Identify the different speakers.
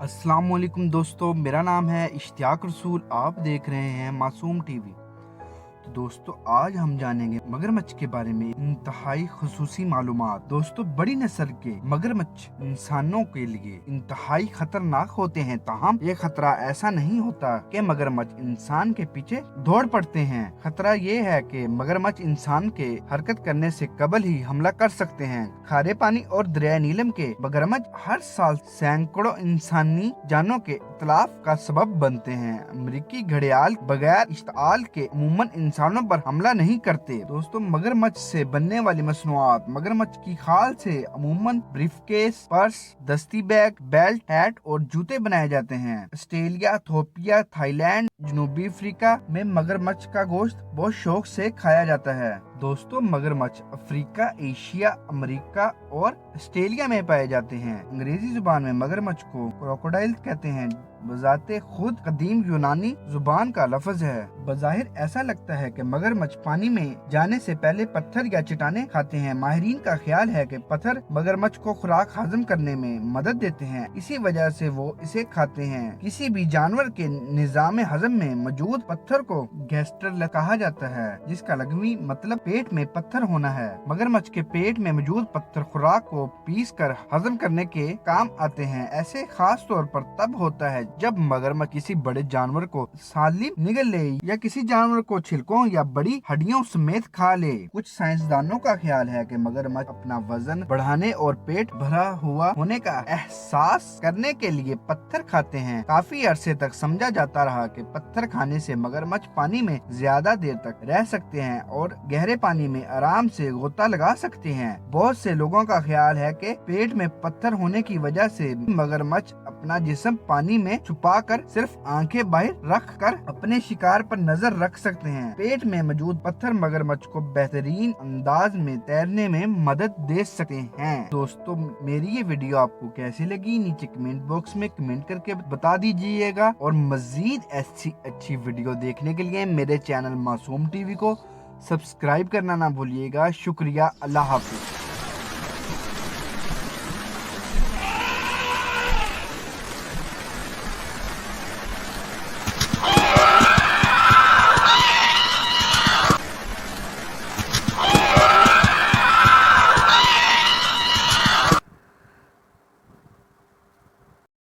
Speaker 1: अस्सलाम वालेकुम दोस्तों, मेरा नाम है इश्तियाक रसूल। आप देख रहे हैं मासूम टीवी। तो दोस्तों, आज हम जानेंगे मगरमच्छ के बारे में इंतहाई खुसूसी मालूमात। दोस्तों, बड़ी नस्ल के मगरमच्छ इंसानों के लिए इंतहाई खतरनाक होते हैं, ताहम ये खतरा ऐसा नहीं होता कि मगरमच्छ इंसान के पीछे दौड़ पड़ते हैं। खतरा ये है कि मगरमच्छ इंसान के हरकत करने से कबल ही हमला कर सकते हैं। खारे पानी और दरिया नीलम के मगरमच्छ हर साल सैकड़ों इंसानी जानों के इतलाफ का सबब बनते हैं। अमेरिकी घड़ियाल बगैर इश्ताल के अमूमन इंसानों पर हमला नहीं करते। दोस्तों, मगरमच्छ से बनने वाली मसनूआत मगरमच्छ की खाल से अमूमन ब्रीफकेस, पर्स, दस्ती बैग, बेल्ट, हैट और जूते बनाए जाते हैं। ऑस्ट्रेलिया, इथियोपिया, थाईलैंड, जनूबी अफ्रीका में मगरमच्छ का गोश्त बहुत शौक से खाया जाता है। दोस्तों, मगरमच्छ अफ्रीका, एशिया, अमेरिका और ऑस्ट्रेलिया में पाए जाते हैं। अंग्रेजी जुबान में मगरमच्छ को क्रोकोडाइल कहते हैं। बजाते खुद कदीम यूनानी जुबान का लफ्ज है। बज़ाहिर ऐसा लगता है कि मगरमच्छ पानी में जाने से पहले पत्थर या चट्टानें खाते हैं। माहिरीन का ख्याल है कि पत्थर मगरमच्छ को खुराक हजम करने में मदद देते हैं, इसी वजह से वो इसे खाते हैं। किसी भी जानवर के निजाम हजम में मौजूद पत्थर को गैस्ट्रल कहा जाता है, जिसका लघवी मतलब पेट में पत्थर होना है। मगरमच्छ के पेट में मौजूद पत्थर खुराक को पीस कर हजम करने के काम आते हैं। ऐसे खास तौर पर तब होता है जब मगरमच्छ किसी बड़े जानवर को सालिम निगल ले या किसी जानवर को छिलकों या बड़ी हड्डियों समेत खा ले। कुछ साइंसदानों का ख्याल है कि मगरमच्छ अपना वजन बढ़ाने और पेट भरा हुआ होने का एहसास करने के लिए पत्थर खाते हैं। काफी अरसे तक समझा जाता रहा कि पत्थर खाने से मगरमच्छ पानी में ज्यादा देर तक रह सकते हैं और गहरे पानी में आराम से गोता लगा सकते हैं। बहुत से लोगों का ख्याल है कि पेट में पत्थर होने की वजह से मगरमच्छ अपना जिस्म पानी में छुपाकर सिर्फ आंखें बाहर रख कर अपने शिकार पर नजर रख सकते हैं। पेट में मौजूद पत्थर मगरमच्छ को बेहतरीन अंदाज में तैरने में मदद दे सकते हैं। दोस्तों, मेरी ये वीडियो आपको कैसी लगी नीचे कमेंट बॉक्स में कमेंट करके बता दीजिएगा और मजीद ऐसी अच्छी वीडियो देखने के लिए मेरे चैनल मासूम टीवी को सब्सक्राइब करना ना भूलिएगा। शुक्रिया। अल्लाह हाफिज।